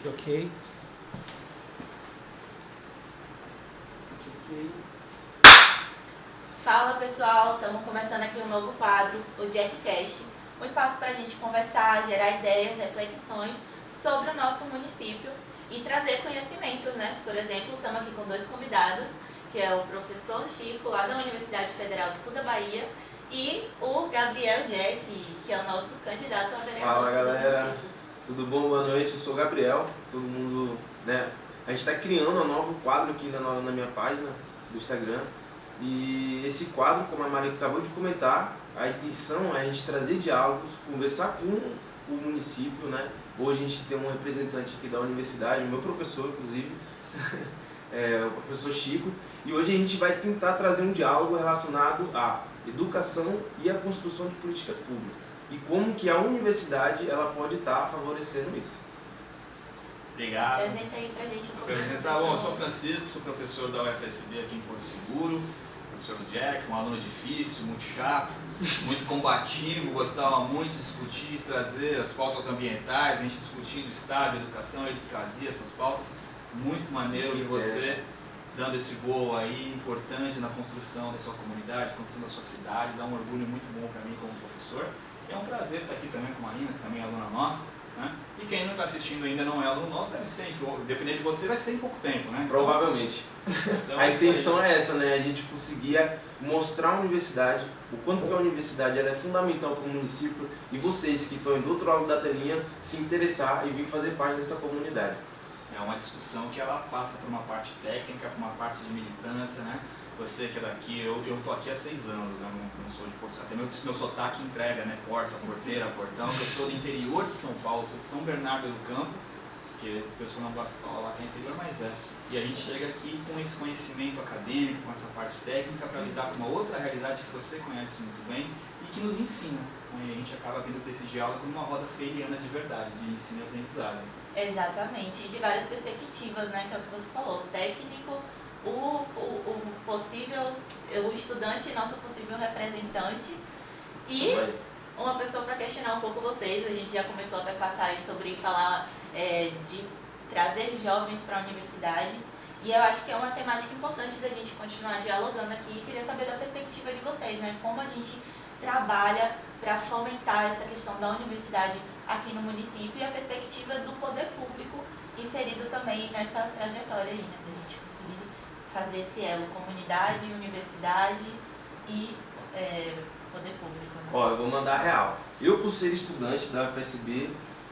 Ok. Fala pessoal, estamos começando aqui um novo quadro, o JackCast, um espaço para a gente conversar, gerar ideias, reflexões sobre o nosso município e trazer conhecimentos, né? Por exemplo, estamos aqui com dois convidados, que é o professor Chico, lá da Universidade Federal do Sul da Bahia, e o Gabriel Jack, que é o nosso candidato a vereador. Fala galera, tudo bom? Boa noite, eu sou o Gabriel, todo mundo, né? A gente está criando um novo quadro aqui na minha página do Instagram. E esse quadro, como a Maria acabou de comentar, a intenção é a gente trazer diálogos, conversar com o município, né? Hoje a gente tem um representante aqui da universidade, o meu professor, inclusive, o professor Chico, e hoje a gente vai tentar trazer um diálogo relacionado à educação e à construção de políticas públicas. E como que a universidade ela pode estar favorecendo isso. Obrigado. Apresenta aí pra gente um pouco. Bom, eu sou Francisco, sou professor da UFSB aqui em Porto Seguro, professor do Jack, um aluno difícil, muito chato, muito combativo, gostava muito de discutir, trazer as pautas ambientais, a gente discutindo estágio, educação, ele trazia essas pautas, muito maneiro de você dando esse voo aí importante na construção da sua comunidade, construção da sua cidade, dá um orgulho muito bom para mim como professor. E é um prazer estar aqui também com a Marina, que também é aluna nossa. Né? E quem não está assistindo ainda não é aluno nosso, deve ser, dependendo de você, vai ser em pouco tempo, né? Provavelmente. Então, a intenção é essa, né? A gente conseguir mostrar a universidade, o quanto que a universidade ela é fundamental para o município e vocês que estão do outro lado da telinha se interessar e vir fazer parte dessa comunidade. É uma discussão que ela passa por uma parte técnica, por uma parte de militância, né? Você que é daqui, eu estou aqui há 6 anos, né? Não sou de Porto Seguro. Meu sotaque entrega, né? Porta, porteira, portão. Eu sou do interior de São Paulo, sou de São Bernardo do Campo, que o pessoal não gosta de falar lá que é interior, mas é. E a gente chega aqui com esse conhecimento acadêmico, com essa parte técnica, para lidar com uma outra realidade que você conhece muito bem e que nos ensina. E a gente acaba vindo para esse diálogo numa roda freiriana de verdade, de ensino e aprendizagem. Exatamente, e de várias perspectivas, né? Que é o que você falou, o técnico, o estudante, nosso possível representante e uma pessoa para questionar um pouco vocês. A gente já começou a passar aí sobre falar de trazer jovens para a universidade e eu acho que é uma temática importante da gente continuar dialogando aqui e queria saber da perspectiva de vocês, né? Como a gente trabalha para fomentar essa questão da universidade aqui no município e a perspectiva do poder público inserido também nessa trajetória aí, né? Da gente conseguir fazer esse elo, comunidade, universidade e poder público. Né? Ó, eu vou mandar real. Eu, por ser estudante da UFSB,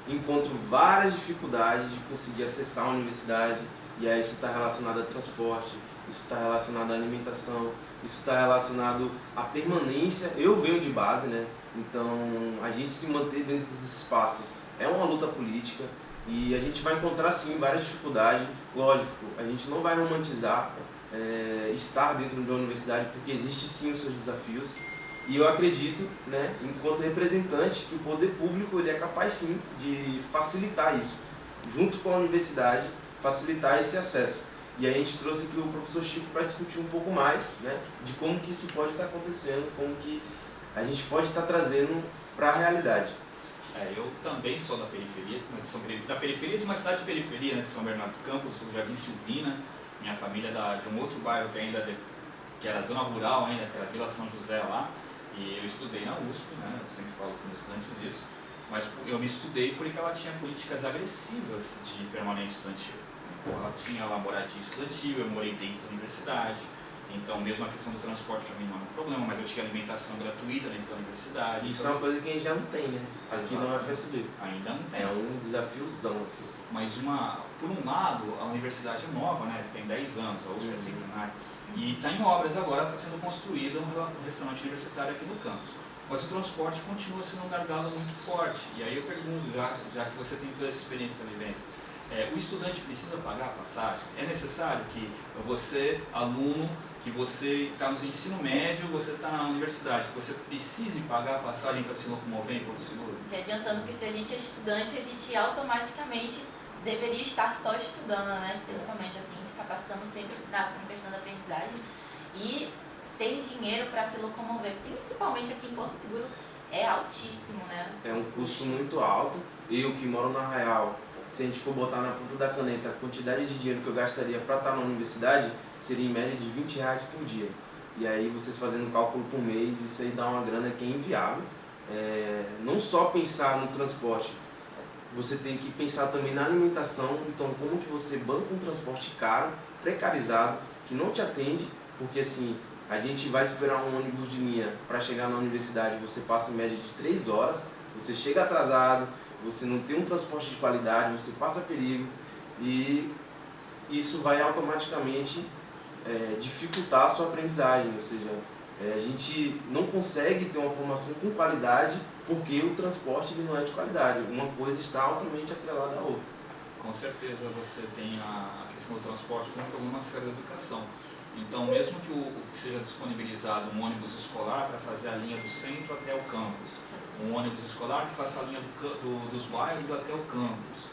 encontro várias dificuldades de conseguir acessar a universidade, e aí isso está relacionado a transporte, isso está relacionado à alimentação, isso está relacionado à permanência. Eu venho de base, né? Então a gente se manter dentro desses espaços é uma luta política e a gente vai encontrar sim várias dificuldades. Lógico, a gente não vai romantizar estar dentro da universidade porque existe sim os seus desafios e eu acredito, né, enquanto representante, que o poder público ele é capaz sim de facilitar isso, junto com a universidade, facilitar esse acesso. E aí a gente trouxe aqui o professor Chico para discutir um pouco mais, né, de como que isso pode estar acontecendo, como que a gente pode estar trazendo para a realidade. Eu também sou da periferia, da periferia de uma cidade de periferia, né, de São Bernardo do Campo, eu sou do Jardim Silvina, minha família é de um outro bairro que era zona rural ainda, que era Vila São José lá, e eu estudei na USP, né, eu sempre falo com os estudantes isso, mas eu me estudei porque ela tinha políticas agressivas de permanência estudantil. Então ela tinha lá moradia estudantil, eu morei dentro da universidade, então mesmo a questão do transporte para mim não é um problema, mas eu tinha alimentação gratuita dentro da universidade. Isso então, é uma coisa que a gente já não tem, né? Aqui na UFSB. Ainda não tem. É um desafiozão, assim. Mas por um lado, a universidade é nova, né? Tem 10 anos, a USP é centenária, e está em obras agora, está sendo construído um restaurante universitário aqui no campus. Mas o transporte continua sendo um gargalo muito forte. E aí eu pergunto, já que você tem toda essa experiência, essa vivência, o estudante precisa pagar a passagem? É necessário que você, aluno, que você está no ensino médio, você está na universidade, que você precise pagar a passagem para se locomover em Porto Seguro? E adiantando que se a gente é estudante, a gente automaticamente deveria estar só estudando, né? Principalmente assim, se capacitando sempre na questão da aprendizagem. E ter dinheiro para se locomover, principalmente aqui em Porto Seguro, é altíssimo, né? É um custo muito alto. Eu que moro na Arraial, se a gente for botar na ponta da caneta a quantidade de dinheiro que eu gastaria para estar na universidade, seria em média de R$ 20 por dia. E aí vocês fazendo um cálculo por mês, isso aí dá uma grana que é inviável. Não só pensar no transporte, você tem que pensar também na alimentação. Então, como que você banca um transporte caro, precarizado, que não te atende, porque assim, a gente vai esperar um ônibus de linha para chegar na universidade, você passa em média de 3 horas, você chega atrasado, você não tem um transporte de qualidade, você passa perigo, e isso vai automaticamente dificultar a sua aprendizagem, ou seja, a gente não consegue ter uma formação com qualidade porque o transporte ele não é de qualidade, uma coisa está altamente atrelada à outra. Com certeza você tem a questão do transporte como problema sério da educação. Então, mesmo que seja disponibilizado um ônibus escolar para fazer a linha do centro até o campus, um ônibus escolar que faça a linha dos bairros até o campus,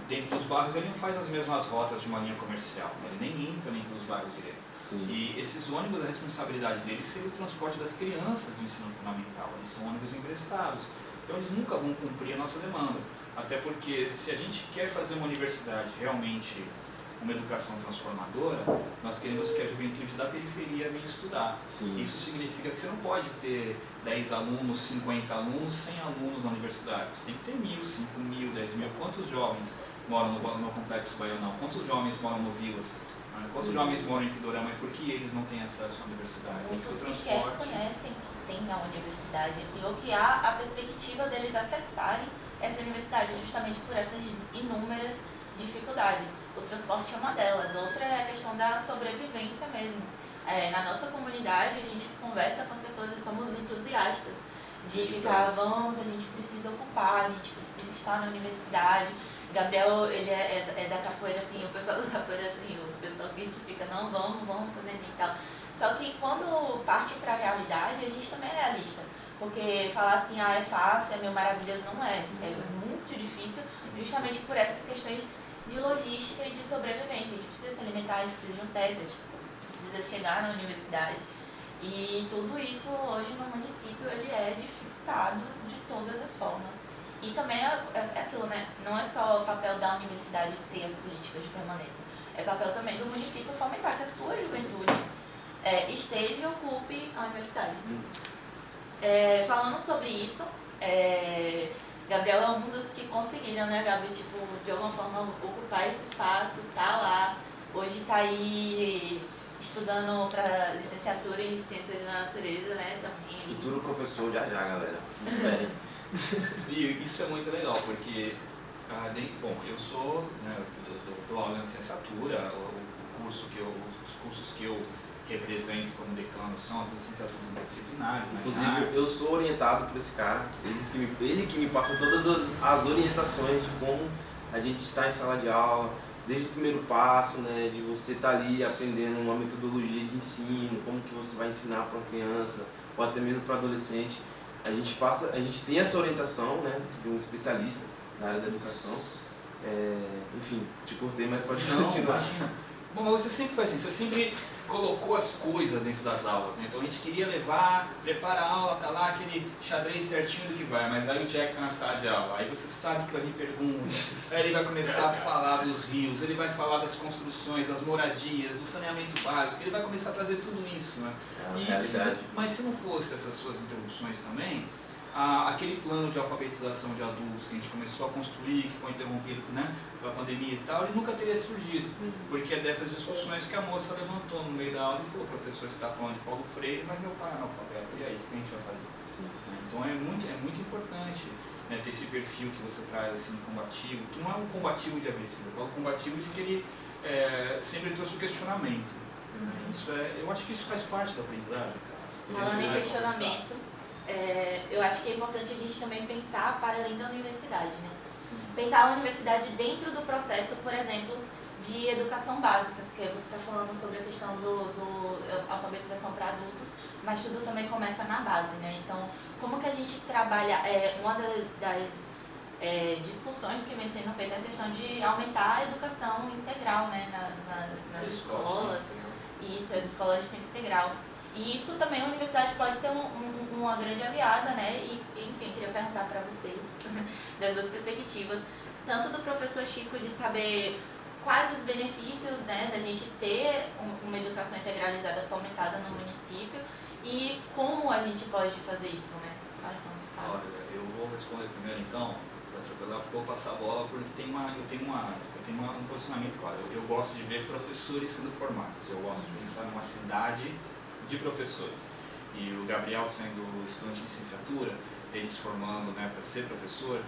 dentro dos bairros ele não faz as mesmas rotas de uma linha comercial, ele nem entra dentro dos bairros direto. Sim. E esses ônibus, a responsabilidade deles seria o transporte das crianças do ensino fundamental, eles são ônibus emprestados, então eles nunca vão cumprir a nossa demanda, até porque se a gente quer fazer uma universidade realmente uma educação transformadora, nós queremos que a juventude da periferia venha estudar. Sim. Isso significa que você não pode ter 10 alunos, 50 alunos, 100 alunos na universidade. Você tem que ter 1.000, 5.000, 10.000. Quantos jovens moram no Complexo Baianão? Quantos jovens moram no Vilas? Quantos jovens moram em Pindorama e por que eles não têm acesso à universidade? Muitos sequer conhecem que tem a universidade aqui, ou que há a perspectiva deles acessarem essa universidade, justamente por essas inúmeras dificuldades. O transporte é uma delas, outra é a questão da sobrevivência mesmo. Na nossa comunidade, a gente conversa com as pessoas e somos entusiastas de ficar, vamos, a gente precisa ocupar, a gente precisa estar na universidade. Gabriel, ele é da capoeira, assim, o pessoal da capoeira, assim, o pessoal que fica, não, vamos fazer e tal. Só que quando parte para a realidade, a gente também é realista. Porque falar assim, é fácil, é meio maravilhoso, não é. É muito difícil, justamente por essas questões de logística e de sobrevivência. A gente precisa se alimentar, a gente precisa de um teto, a gente precisa chegar na universidade. E tudo isso hoje no município ele é dificultado de todas as formas. E também é aquilo, né? Não é só o papel da universidade ter as políticas de permanência. É papel também do município fomentar que a sua juventude esteja e ocupe a universidade. Falando sobre isso, Gabriel é um dos que conseguiram, né, Gabi, tipo, de alguma forma ocupar esse espaço, tá lá, hoje tá aí estudando para licenciatura em Ciências da Natureza, né, também. Futuro professor já, galera. Esperem. E isso é muito legal, porque, eu sou, né, eu dou aula na licenciatura, os cursos que eu represento como decano são as licenciaturas interdisciplinares. Inclusive, eu sou orientado por esse cara, ele que me passa todas as orientações de como a gente está em sala de aula, desde o primeiro passo, né, de você estar ali aprendendo uma metodologia de ensino, como que você vai ensinar para uma criança, ou até mesmo para adolescente. A gente tem essa orientação, né, de um especialista na área da educação. Enfim, te cortei, mas pode continuar. Imagina. Bom, mas você sempre foi assim, você sempre colocou as coisas dentro das aulas, né? Então a gente queria preparar a aula, tá lá aquele xadrez certinho do que vai, mas aí o Jack tá na sala de aula, aí você sabe que eu lhe pergunto, aí ele vai começar a falar dos rios, ele vai falar das construções, das moradias, do saneamento básico, ele vai começar a trazer tudo isso, né? Mas se não fosse essas suas interrupções também, aquele plano de alfabetização de adultos que a gente começou a construir, que foi interrompido, né, pela pandemia e tal, ele nunca teria surgido, porque é dessas discussões que a moça levantou no meio da aula e falou: professor, você está falando de Paulo Freire, mas meu pai é analfabeto, e aí, o que a gente vai fazer? Sim. Então é muito importante, né, ter esse perfil que você traz, assim, combativo, que não é um combativo de agressivo, é um combativo de que ele sempre trouxe o questionamento. Eu acho que isso faz parte da aprendizagem, cara. Falando em questionamento, eu acho que é importante a gente também pensar para além da universidade, né? Pensar a universidade dentro do processo, por exemplo, de educação básica, porque você está falando sobre a questão do alfabetização para adultos, mas tudo também começa na base, né? Então, como que a gente trabalha, uma das discussões que vem sendo feita é a questão de aumentar a educação integral, né, nas escolas. Isso, as escolas de tempo integral. E isso também a universidade pode ser uma grande aliada, né? E enfim, queria perguntar para vocês, das duas perspectivas, tanto do professor Chico de saber quais os benefícios, né, da gente ter uma educação integralizada fomentada no município e como a gente pode fazer isso, né? Quais são os passos? Olha, eu vou responder primeiro então, para atropelar, porque eu vou passar a bola, porque eu tenho um posicionamento claro. Eu gosto de ver professores sendo formados, eu gosto de pensar numa cidade de professores. E o Gabriel sendo estudante de licenciatura, ele se formando, né, para ser professor,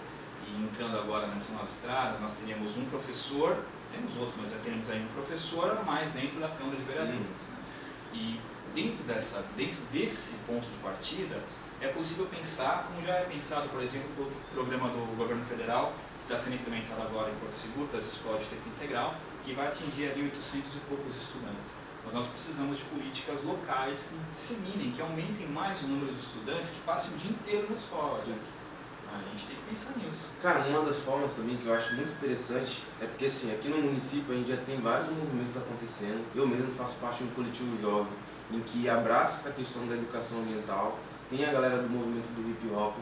e entrando agora nessa nova estrada, nós teríamos um professor, temos outros, mas já temos aí um professor a mais dentro da Câmara de Vereadores. Né? E dentro desse ponto de partida, é possível pensar, como já é pensado, por exemplo, pelo programa do governo federal, que está sendo implementado agora em Porto Seguro, das escolas de tempo integral, que vai atingir ali 800 e poucos estudantes. Mas nós precisamos de políticas locais que disseminem, que aumentem mais o número de estudantes que passem o dia inteiro na escola. A gente tem que pensar nisso. Cara, uma das formas também que eu acho muito interessante é porque assim, aqui no município a gente já tem vários movimentos acontecendo. Eu mesmo faço parte de um coletivo jovem em que abraça essa questão da educação ambiental. Tem a galera do movimento do hip hop.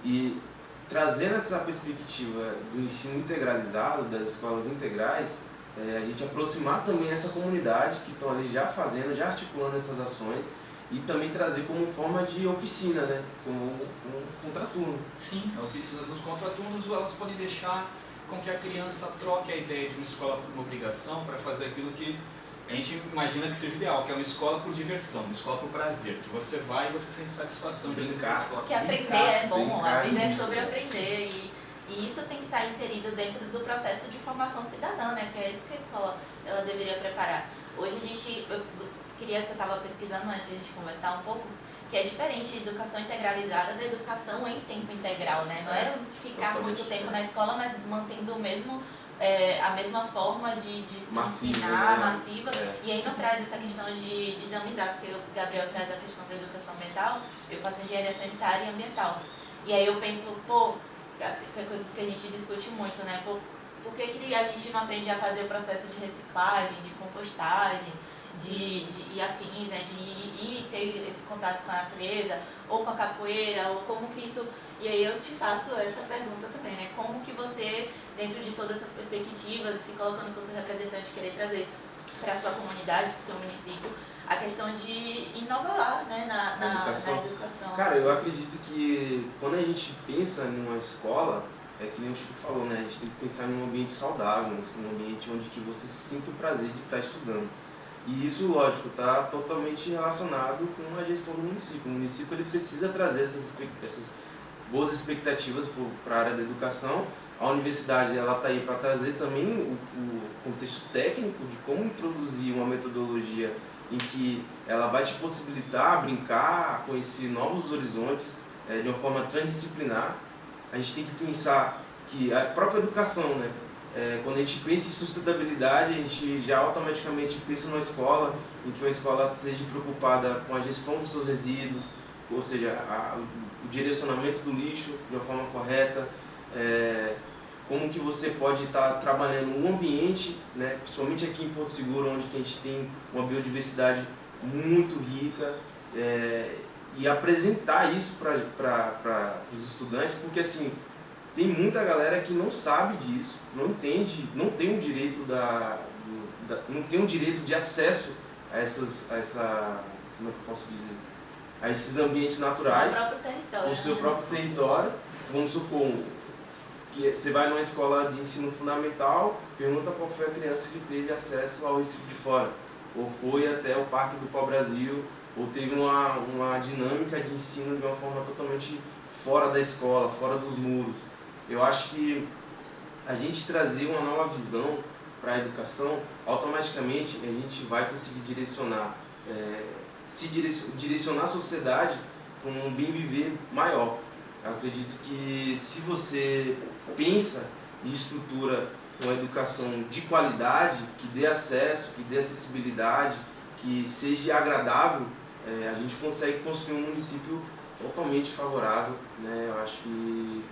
E trazendo essa perspectiva do ensino integralizado, das escolas integrais, a gente aproximar também essa comunidade que estão ali já fazendo, já articulando essas ações e também trazer como forma de oficina, né? Como um contraturno. Sim, oficinas nos contraturnos, elas podem deixar com que a criança troque a ideia de uma escola por uma obrigação para fazer aquilo que a gente imagina que seja ideal, que é uma escola por diversão, uma escola por prazer, que você vai e você sente satisfação de brincar. Porque aprender é bom, aprender é sobre aprender e isso tem que estar inserido dentro do processo de formação cidadã, né? Que é isso que a escola ela deveria preparar. Hoje eu estava pesquisando antes de a gente conversar um pouco, que é diferente a educação integralizada da educação em tempo integral, né? Não é ficar muito tempo na escola, mas mantendo a mesma forma de se ensinar, massiva. E aí não traz essa questão de dinamizar, porque o Gabriel traz a questão da educação ambiental, eu faço engenharia sanitária e ambiental. E aí eu penso, é coisas que a gente discute muito, né? Por que a gente não aprende a fazer o processo de reciclagem, de compostagem, e afins, né, de ir ter esse contato com a natureza, ou com a capoeira, ou como que isso... E aí eu te faço essa pergunta também, né, como que você, dentro de todas as suas perspectivas, se colocando enquanto representante, querer trazer isso para a sua comunidade, para o seu município, a questão de inovar, né, na educação. Cara, eu acredito que quando a gente pensa numa escola, é que nem o Chico falou, né, a gente tem que pensar num ambiente saudável, num ambiente onde que você sinta o prazer de estar estudando. E isso, lógico, está totalmente relacionado com a gestão do município. O município ele precisa trazer essas boas expectativas para a área da educação. A universidade está aí para trazer também o contexto técnico de como introduzir uma metodologia em que ela vai te possibilitar brincar, conhecer novos horizontes de uma forma transdisciplinar. A gente tem que pensar que a própria educação, né? Quando a gente pensa em sustentabilidade, a gente já automaticamente pensa numa escola em que uma escola seja preocupada com a gestão dos seus resíduos, ou seja, o direcionamento do lixo de uma forma correta, como que você pode estar trabalhando um ambiente, né, principalmente aqui em Porto Seguro, onde que a gente tem uma biodiversidade muito rica, e apresentar isso para os estudantes, porque assim, tem muita galera que não sabe disso, não entende, não tem o direito não tem o direito de acesso a como é que eu posso dizer? A esses ambientes naturais, o seu próprio território. Vamos supor que você vai numa escola de ensino fundamental, pergunta qual foi a criança que teve acesso ao Recife de Fora, ou foi até o Parque do Pau-Brasil, ou teve uma dinâmica de ensino de uma forma totalmente fora da escola, fora dos muros. Eu acho que a gente trazer uma nova visão para a educação, automaticamente a gente vai conseguir direcionar a sociedade para um bem viver maior. Eu acredito que se você pensa e estrutura uma educação de qualidade, que dê acesso, que dê acessibilidade, que seja agradável, a gente consegue construir um município totalmente favorável, né? Eu acho que